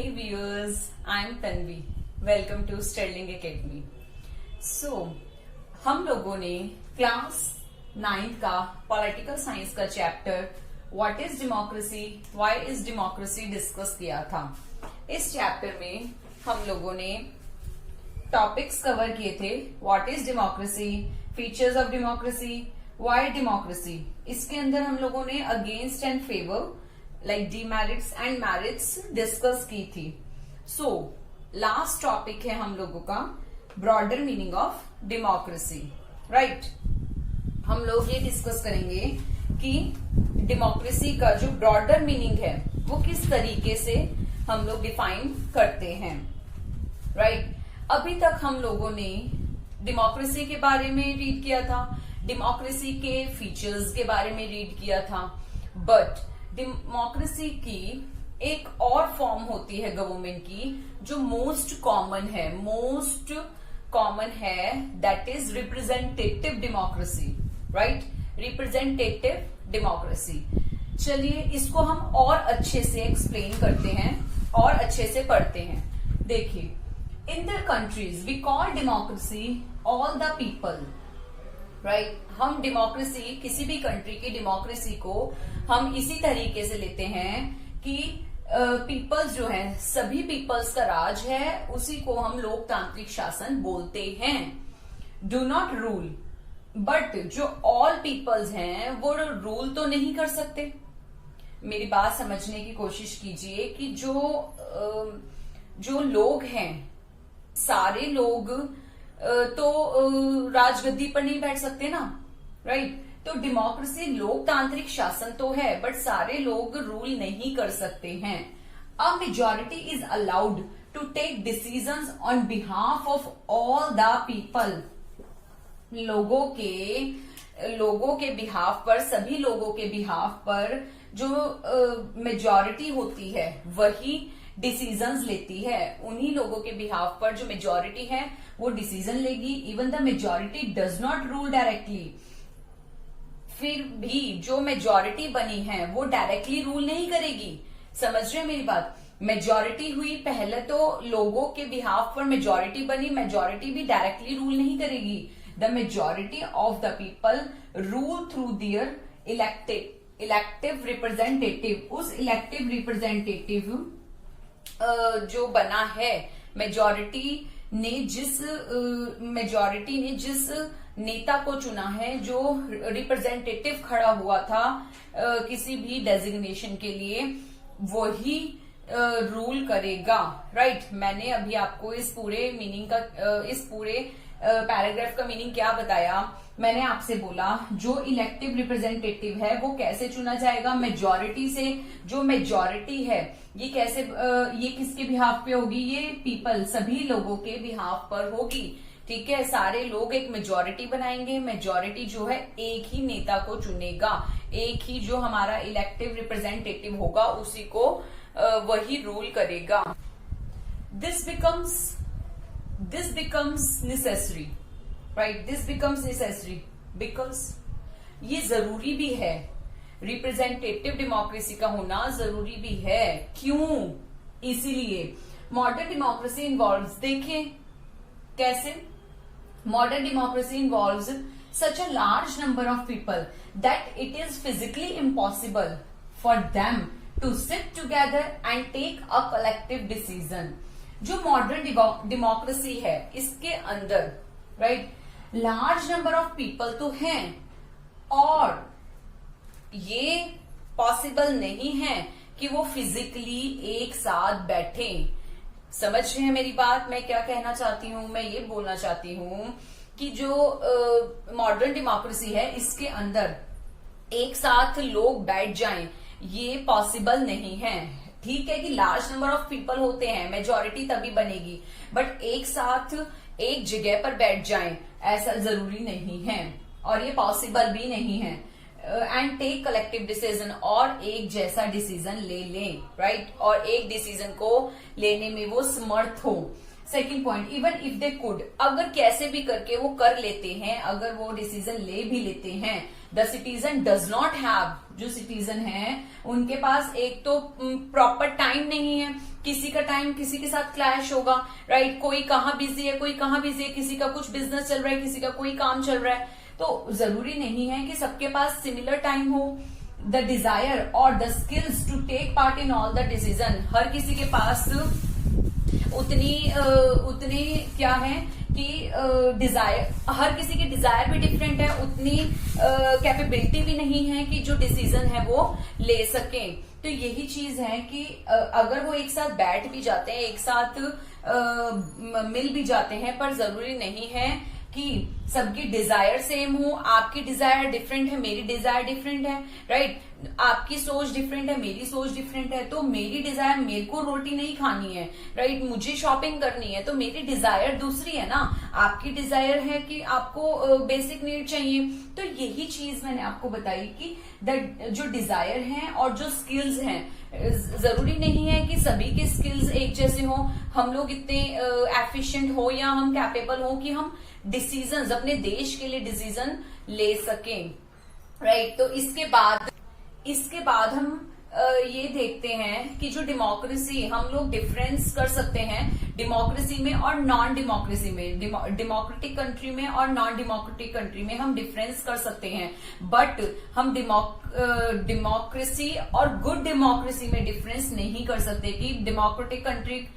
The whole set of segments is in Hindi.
Hey viewers, I'm Tanvi. Welcome to Sterling Academy. So, हम लोगों ने क्लास 9th का पॉलिटिकल साइंस का chapter what is democracy, why is democracy discuss किया था। इस चैप्टर में हम लोगों ने टॉपिक्स कवर किए थे। What is democracy, features of democracy, why democracy. इसके अंदर हम लोगों ने against and favour like demerits and merits discuss की थी। सो लास्ट टॉपिक है हम लोगों का broader meaning of democracy, right. हम लोग ये डिस्कस करेंगे कि डेमोक्रेसी का जो ब्रॉडर मीनिंग है वो किस तरीके से हम लोग डिफाइन करते हैं, राइट। अभी तक हम लोगों ने डेमोक्रेसी के बारे में रीड किया था, डेमोक्रेसी के फीचर्स के बारे में रीड किया था, बट डेमोक्रेसी की एक और फॉर्म होती है गवर्नमेंट की जो मोस्ट कॉमन है, that is representative democracy, right. Representative democracy. चलिए इसको हम और अच्छे से एक्सप्लेन करते हैं और अच्छे से पढ़ते हैं। देखिए, in the countries we call democracy all the people, right. हम डेमोक्रेसी, किसी भी कंट्री की डेमोक्रेसी को हम इसी तरीके से लेते हैं कि पीपल्स जो है, सभी पीपल्स का राज है, उसी को हम लोकतांत्रिक शासन बोलते हैं। डू नॉट रूल, बट जो ऑल पीपल्स हैं वो रूल तो नहीं कर सकते। मेरी बात समझने की कोशिश कीजिए कि जो लोग हैं, सारे लोग तो राजगद्दी पर नहीं बैठ सकते ना, राइट। तो डेमोक्रेसी लोकतांत्रिक शासन तो है, बट सारे लोग रूल नहीं कर सकते हैं। A majority is allowed to take decisions on behalf of all the people. लोगों के बिहाफ पर, सभी लोगों के बिहाफ पर जो मेजॉरिटी होती है वही डिसीजंस लेती है। उन्हीं लोगों के बिहाफ पर जो मेजॉरिटी है वो डिसीजन लेगी। Even the majority does not rule directly. फिर भी जो मेजॉरिटी बनी है वो डायरेक्टली रूल नहीं करेगी। समझ रहे हैं मेरी बात। मेजॉरिटी हुई, पहले तो लोगों के बिहाफ पर मेजॉरिटी बनी, मेजॉरिटी भी डायरेक्टली रूल नहीं करेगी। The majority of the people rule through their elective representative. उस इलेक्टिव रिप्रेजेंटेटिव जो बना है, मेजॉरिटी ने जिस नेता को चुना है, जो रिप्रेजेंटेटिव खड़ा हुआ था किसी भी डेजिग्नेशन के लिए, वही रूल करेगा, राइट। मैंने अभी आपको इस पूरे मीनिंग का, इस पूरे पैराग्राफ का मीनिंग क्या बताया। मैंने आपसे बोला जो इलेक्टिव रिप्रेजेंटेटिव है वो कैसे चुना जाएगा, मेजॉरिटी से। जो मेजॉरिटी है ये कैसे, ये किसके बिहाफ पे होगी, ये पीपल, सभी लोगों के बिहाफ पर होगी, ठीक है। सारे लोग एक मेजॉरिटी बनाएंगे, मेजॉरिटी जो है एक ही नेता को चुनेगा, एक ही जो हमारा इलेक्टिव रिप्रेजेंटेटिव होगा उसी को वही रूल करेगा। This becomes necessary, right. This becomes necessary because ये जरूरी भी है, रिप्रेजेंटेटिव डेमोक्रेसी का होना जरूरी भी है। क्यों? इसीलिए मॉडर्न डेमोक्रेसी इन्वॉल्व्स, देखें कैसे। Modern democracy involves such a large number of people that it is physically impossible for them to sit together and take a collective decision. जो मॉडर्न डेमोक्रेसी है इसके अंदर, right, large number of people तो हैं और ये पॉसिबल नहीं है कि वो फिजिकली एक साथ बैठे। समझ रहे हैं मेरी बात, मैं क्या कहना चाहती हूँ। मैं ये बोलना चाहती हूँ कि जो मॉडर्न डेमोक्रेसी है इसके अंदर एक साथ लोग बैठ जाएं, ये पॉसिबल नहीं है। ठीक है कि लार्ज नंबर ऑफ पीपल होते हैं, मेजॉरिटी तभी बनेगी, बट एक साथ एक जगह पर बैठ जाएं ऐसा जरूरी नहीं है और ये पॉसिबल भी नहीं है। एंड टेक कलेक्टिव डिसीजन, और एक जैसा डिसीजन ले लें, राइट, और एक डिसीजन को लेने में वो समर्थ हो। Second point, even if they could, अगर कैसे भी करके वो कर लेते हैं, अगर वो डिसीजन ले भी लेते हैं, the citizen does not have, जो सिटीजन है उनके पास एक तो प्रॉपर टाइम नहीं है, किसी का टाइम किसी के साथ क्लैश होगा, राइट। कोई कहाँ बिजी है, कोई कहाँ बिजी है, किसी का कुछ बिजनेस चल रहा है, किसी का कोई काम चल रहा है। तो जरूरी नहीं है कि सबके पास सिमिलर टाइम हो। द डिजायर और the skills to take part in all the decision, हर किसी के पास उतनी क्या है कि डिजायर, हर किसी की डिजायर भी डिफरेंट है, उतनी कैपेबिलिटी भी नहीं है कि जो डिसीजन है वो ले सके। तो यही चीज है कि अगर वो एक साथ बैठ भी जाते हैं, एक साथ मिल भी जाते हैं, पर जरूरी नहीं है कि सबकी डिजायर सेम हो। आपकी डिजायर डिफरेंट है, मेरी डिजायर डिफरेंट है, राइट। आपकी सोच डिफरेंट है, मेरी सोच डिफरेंट है। तो मेरी डिजायर, मेरे को रोटी नहीं खानी है, राइट, मुझे शॉपिंग करनी है, तो मेरी डिजायर दूसरी है ना। आपकी डिजायर है कि आपको बेसिक नीड चाहिए। तो यही चीज मैंने आपको बताई कि जो डिजायर है और जो स्किल्स हैं, जरूरी नहीं है कि सभी के स्किल्स एक जैसे हो, हम लोग इतने एफिशिएंट हो या हम कैपेबल हो कि हम डिसीजंस, अपने देश के लिए डिसीजन ले सकें, राइट। तो इसके बाद हम ये देखते हैं कि जो डेमोक्रेसी, हम लोग डिफरेंस कर सकते हैं डेमोक्रेसी में और नॉन डेमोक्रेसी में। डेमोक्रेटिक कंट्री में और नॉन डेमोक्रेटिक कंट्री में हम डिफरेंस कर सकते हैं, बट हम डेमोक्रेसी और गुड डेमोक्रेसी में डिफरेंस नहीं कर सकते कि डेमोक्रेटिक कंट्री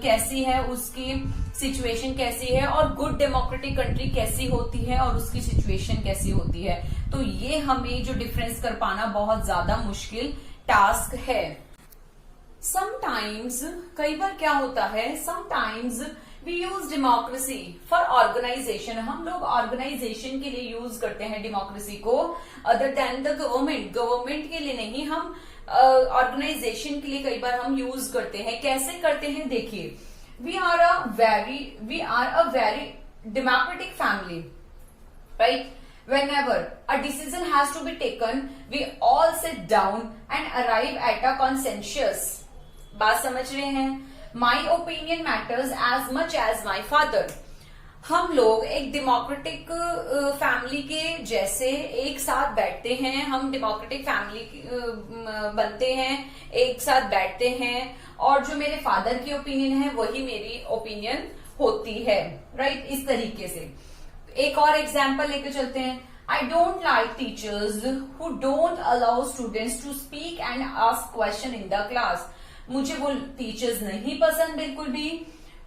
कैसी है, उसकी सिचुएशन कैसी है, और गुड डेमोक्रेटिक कंट्री कैसी होती है और उसकी सिचुएशन कैसी होती है। तो ये हमें जो डिफरेंस कर पाना बहुत ज्यादा मुश्किल टास्क है। समटाइम्स, कई बार क्या होता है, sometimes we use democracy for organisation. हम लोग ऑर्गेनाइजेशन के लिए यूज करते हैं डेमोक्रेसी को, other than the government. Government के लिए नहीं, हम ऑर्गेनाइजेशन के लिए कई बार हम यूज करते हैं। कैसे करते हैं देखिए, we are a very democratic family, right. Whenever a decision has to be taken, we all sit down and arrive at a consensus. बात समझ रहे हैं? My opinion matters as much as my father. हम लोग एक डेमोक्रेटिक फैमिली के जैसे एक साथ बैठते हैं, हम डेमोक्रेटिक फैमिली बनते हैं, एक साथ बैठते हैं, और जो मेरे फादर की ओपिनियन है वही मेरी ओपिनियन होती है, राइट। इस तरीके से एक और एग्जाम्पल लेके चलते हैं। I don't like teachers who don't allow students to speak and ask question in the class. मुझे वो टीचर्स नहीं पसंद बिल्कुल भी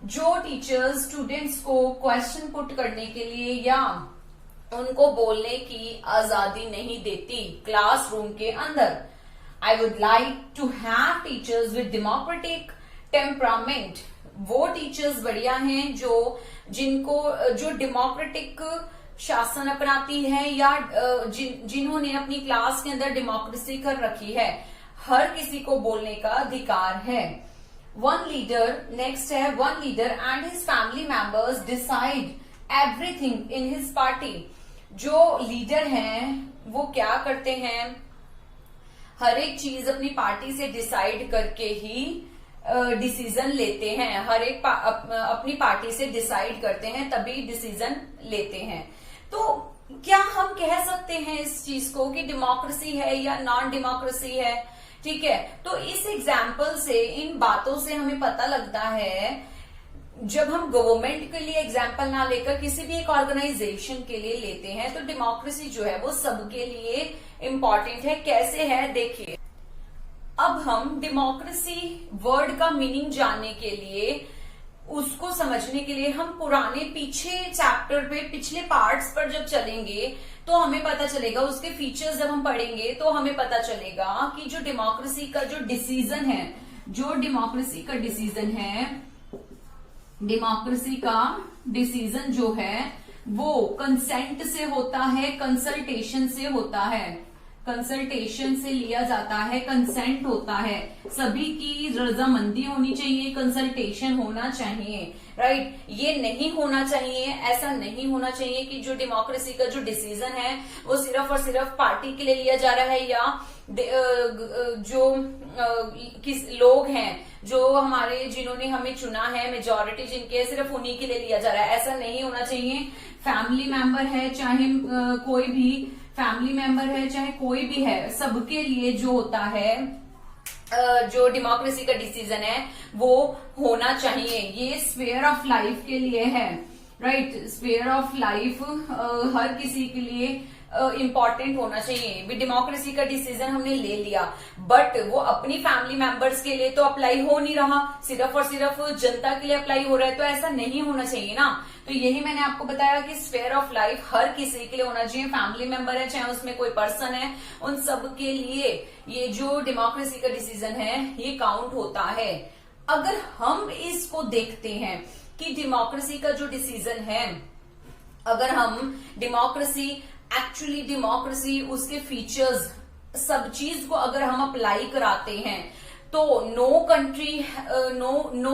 जो टीचर्स स्टूडेंट्स को क्वेश्चन पुट करने के लिए या उनको बोलने की आजादी नहीं देती क्लासरूम के अंदर। I would like to have teachers with democratic temperament. वो टीचर्स बढ़िया हैं जो डेमोक्रेटिक शासन अपनाती है या जिन्होंने अपनी क्लास के अंदर डेमोक्रेसी कर रखी है। हर किसी को बोलने का अधिकार है। वन लीडर, नेक्स्ट है, one leader and his family members decide everything in his party. जो लीडर हैं वो क्या करते हैं, हर एक चीज अपनी पार्टी से डिसाइड करके ही डिसीजन लेते हैं। हर एक अपनी पार्टी से डिसाइड करते हैं तभी डिसीजन लेते हैं। तो क्या हम कह सकते हैं इस चीज को कि डेमोक्रेसी है या नॉन डेमोक्रेसी है? ठीक है, तो इस एग्जाम्पल से, इन बातों से हमें पता लगता है, जब हम गवर्नमेंट के लिए एग्जाम्पल ना लेकर किसी भी एक ऑर्गेनाइजेशन के लिए लेते हैं, तो डेमोक्रेसी जो है वो सबके लिए इम्पोर्टेंट है। कैसे है देखिए, अब हम डेमोक्रेसी वर्ड का मीनिंग जानने के लिए, उसको समझने के लिए हम पुराने पीछे चैप्टर पे, पिछले पार्ट्स पर जब चलेंगे तो हमें पता चलेगा, उसके फीचर्स जब हम पढ़ेंगे तो हमें पता चलेगा कि जो डेमोक्रेसी का जो डिसीजन है, जो डेमोक्रेसी का डिसीजन है, डेमोक्रेसी का डिसीजन जो है वो कंसेंट से होता है, कंसल्टेशन से होता है, कंसल्टेशन से लिया जाता है, कंसेंट होता है, सभी की रजामंदी होनी चाहिए, कंसल्टेशन होना चाहिए, राइट। ये नहीं होना चाहिए, ऐसा नहीं होना चाहिए कि जो डेमोक्रेसी का जो डिसीजन है वो सिर्फ और सिर्फ पार्टी के लिए लिया जा रहा है, या जो किस लोग हैं जो हमारे, जिन्होंने हमें चुना है, मेजॉरिटी जिनके है, सिर्फ उन्हीं के लिए लिया जा रहा है, ऐसा नहीं होना चाहिए। फैमिली मेंबर है चाहे कोई भी फैमिली मेंबर है, चाहे कोई भी है, सबके लिए जो होता है जो डेमोक्रेसी का डिसीजन है वो होना चाहिए। ये स्फीयर ऑफ लाइफ के लिए है, राइट। स्फीयर ऑफ लाइफ हर किसी के लिए इंपॉर्टेंट होना चाहिए। भी डेमोक्रेसी का डिसीजन हमने ले लिया, बट वो अपनी फैमिली मेंबर्स के लिए तो अप्लाई हो नहीं रहा, सिर्फ और सिर्फ जनता के लिए अप्लाई हो रहा है, तो ऐसा नहीं होना चाहिए ना। तो यही मैंने आपको बताया कि स्फीयर ऑफ लाइफ हर किसी के लिए होना चाहिए। फैमिली मेंबर है, चाहे उसमें कोई पर्सन है, उन सब के लिए ये जो डेमोक्रेसी का डिसीजन है ये काउंट होता है। अगर हम इसको देखते हैं कि डेमोक्रेसी का जो डिसीजन है, अगर हम डेमोक्रेसी एक्चुअली डेमोक्रेसी उसके फीचर्स सब चीज को अगर हम अप्लाई कराते हैं तो no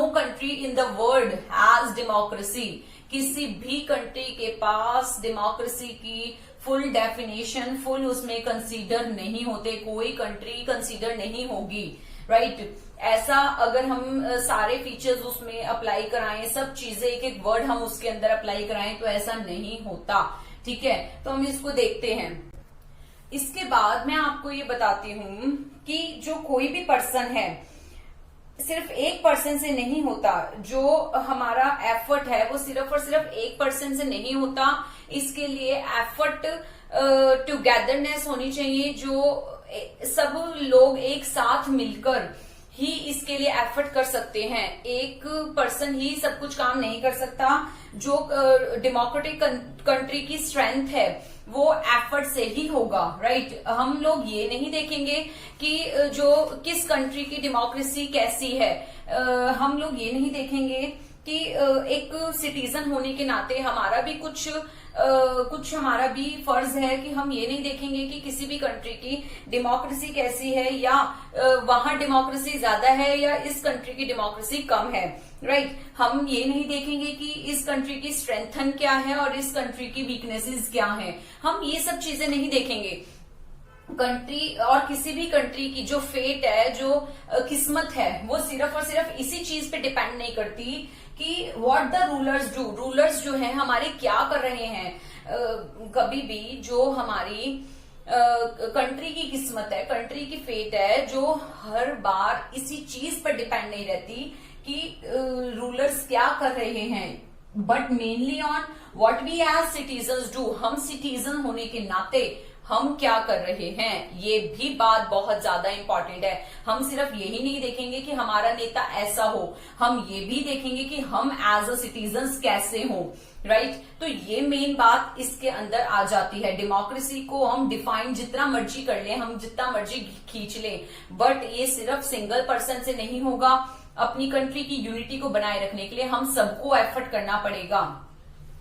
country in the world has democracy. किसी भी कंट्री के पास डेमोक्रेसी की फुल डेफिनेशन, फुल उसमें कंसीडर नहीं होते, कोई कंट्री कंसीडर नहीं होगी, राइट। ऐसा अगर हम सारे फीचर्स उसमें अप्लाई कराएं, सब चीजें एक एक वर्ड हम उसके अंदर अप्लाई कराएं, तो ऐसा नहीं होता, ठीक है। तो हम इसको देखते हैं। इसके बाद मैं आपको ये बताती हूं कि जो कोई भी पर्सन है, सिर्फ एक पर्सन से नहीं होता। जो हमारा एफर्ट है वो सिर्फ और सिर्फ एक पर्सन से नहीं होता। इसके लिए एफर्ट टुगेदरनेस होनी चाहिए, जो सब लोग एक साथ मिलकर ही इसके लिए एफर्ट कर सकते हैं। एक पर्सन ही सब कुछ काम नहीं कर सकता। जो डेमोक्रेटिक कंट्री की स्ट्रेंथ है वो एफर्ट से ही होगा, राइट। हम लोग ये नहीं देखेंगे कि जो किस कंट्री की डेमोक्रेसी कैसी है, हम लोग ये नहीं देखेंगे कि एक सिटीजन होने के नाते हमारा भी कुछ हमारा भी फर्ज है कि हम ये नहीं देखेंगे कि किसी भी कंट्री की डेमोक्रेसी कैसी है, या वहां डेमोक्रेसी ज्यादा है या इस कंट्री की डेमोक्रेसी कम है, राइट। हम ये नहीं देखेंगे कि इस कंट्री की स्ट्रेंथन क्या है और इस कंट्री की वीकनेसेस क्या है। हम ये सब चीजें नहीं देखेंगे। कंट्री और किसी भी कंट्री की जो फेट है, जो किस्मत है, वो सिर्फ और सिर्फ इसी चीज पे डिपेंड नहीं करती कि what the rulers do. Rulers जो है हमारे क्या कर रहे हैं। कभी भी जो हमारी कंट्री की किस्मत है, कंट्री की फेट है, जो हर बार इसी चीज पर डिपेंड नहीं रहती कि रूलर्स क्या कर रहे हैं, but mainly on what we as citizens do. हम सिटीजन होने के नाते हम क्या कर रहे हैं, ये भी बात बहुत ज्यादा इंपॉर्टेंट है। हम सिर्फ यही नहीं देखेंगे कि हमारा नेता ऐसा हो, हम ये भी देखेंगे कि हम एज अ सिटीजन्स कैसे हो, राइट। तो ये मेन बात इसके अंदर आ जाती है। डेमोक्रेसी को हम डिफाइन जितना मर्जी कर लें, हम जितना मर्जी खींच लें, बट ये सिर्फ सिंगल पर्सन से नहीं होगा। अपनी कंट्री की यूनिटी को बनाए रखने के लिए हम सबको एफर्ट करना पड़ेगा,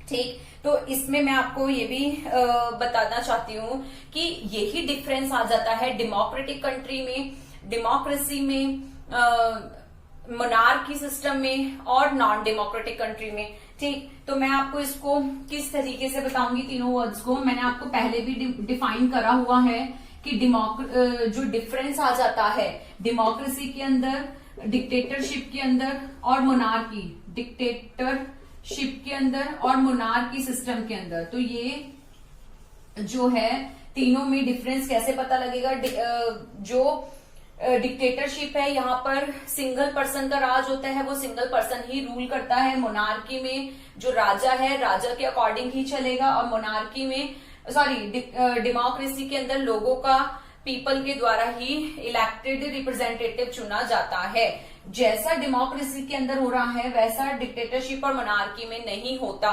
ठीक। तो इसमें मैं आपको ये भी बताना चाहती हूँ कि यही डिफरेंस आ जाता है डेमोक्रेटिक कंट्री में, डेमोक्रेसी में, मोनार्की सिस्टम में और नॉन डेमोक्रेटिक कंट्री में, ठीक। तो मैं आपको इसको किस तरीके से बताऊंगी, तीनों वर्ड्स को मैंने आपको पहले भी डिफाइन करा हुआ है कि जो डिफरेंस आ जाता है डेमोक्रेसी के अंदर, डिक्टेटरशिप के अंदर और मोनार्की, डिक्टेटरशिप के अंदर और मोनार्की सिस्टम के अंदर। तो ये जो है तीनों में डिफरेंस कैसे पता लगेगा। जो डिक्टेटरशिप है, यहाँ पर सिंगल पर्सन का राज होता है, वो सिंगल पर्सन ही रूल करता है। मोनार्की में जो राजा है, राजा के अकॉर्डिंग ही चलेगा। और मोनार्की में डेमोक्रेसी के अंदर लोगों का, पीपल के द्वारा ही इलेक्टेड रिप्रेजेंटेटिव चुना जाता है। जैसा डेमोक्रेसी के अंदर हो रहा है वैसा डिक्टेटरशिप और मोनार्की में नहीं होता।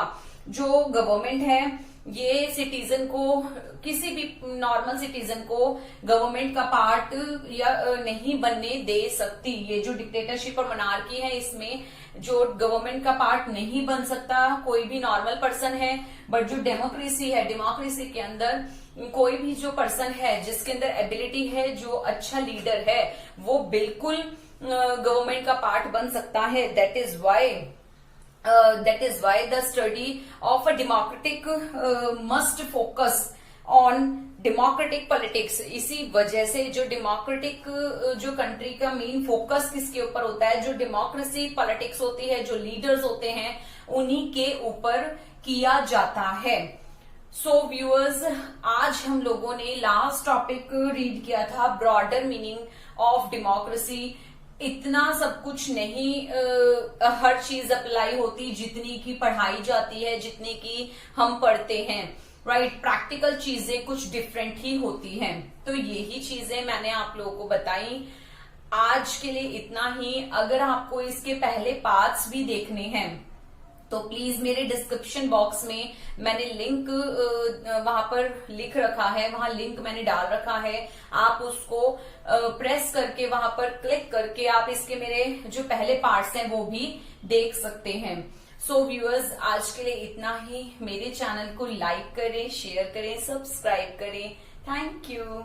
जो गवर्नमेंट है ये सिटीजन को, किसी भी नॉर्मल सिटीजन को गवर्नमेंट का पार्ट या नहीं बनने दे सकती। ये जो डिक्टेटरशिप और मोनार्की है इसमें जो गवर्नमेंट का पार्ट नहीं बन सकता कोई भी नॉर्मल पर्सन है। बट जो डेमोक्रेसी है, डेमोक्रेसी के अंदर कोई भी जो पर्सन है जिसके अंदर एबिलिटी है, जो अच्छा लीडर है, वो बिल्कुल गवर्नमेंट का पार्ट बन सकता है। That is why the study of a democratic must focus on democratic politics. इसी वजह से जो डेमोक्रेटिक जो कंट्री का मेन फोकस किसके ऊपर होता है, जो डेमोक्रेसी पॉलिटिक्स होती है, जो लीडर्स होते हैं, उन्हीं के ऊपर किया जाता है। सो व्यूअर्स, आज हम लोगों ने लास्ट टॉपिक रीड किया था, ब्रॉडर मीनिंग ऑफ डेमोक्रेसी इतना सब कुछ नहीं हर चीज अप्लाई होती जितनी की पढ़ाई जाती है, जितनी की हम पढ़ते हैं, राइट। प्रैक्टिकल चीजें कुछ डिफरेंट ही होती हैं। तो यही चीजें मैंने आप लोगों को बताई। आज के लिए इतना ही। अगर आपको इसके पहले पार्ट्स भी देखने हैं तो प्लीज मेरे डिस्क्रिप्शन बॉक्स में मैंने लिंक वहां पर लिख रखा है, वहां लिंक मैंने डाल रखा है। आप उसको प्रेस करके वहां पर क्लिक करके आप इसके मेरे जो पहले पार्ट्स हैं वो भी देख सकते हैं। सो व्यूअर्स, आज के लिए इतना ही। मेरे चैनल को लाइक करें, शेयर करें, सब्सक्राइब करें। Thank you.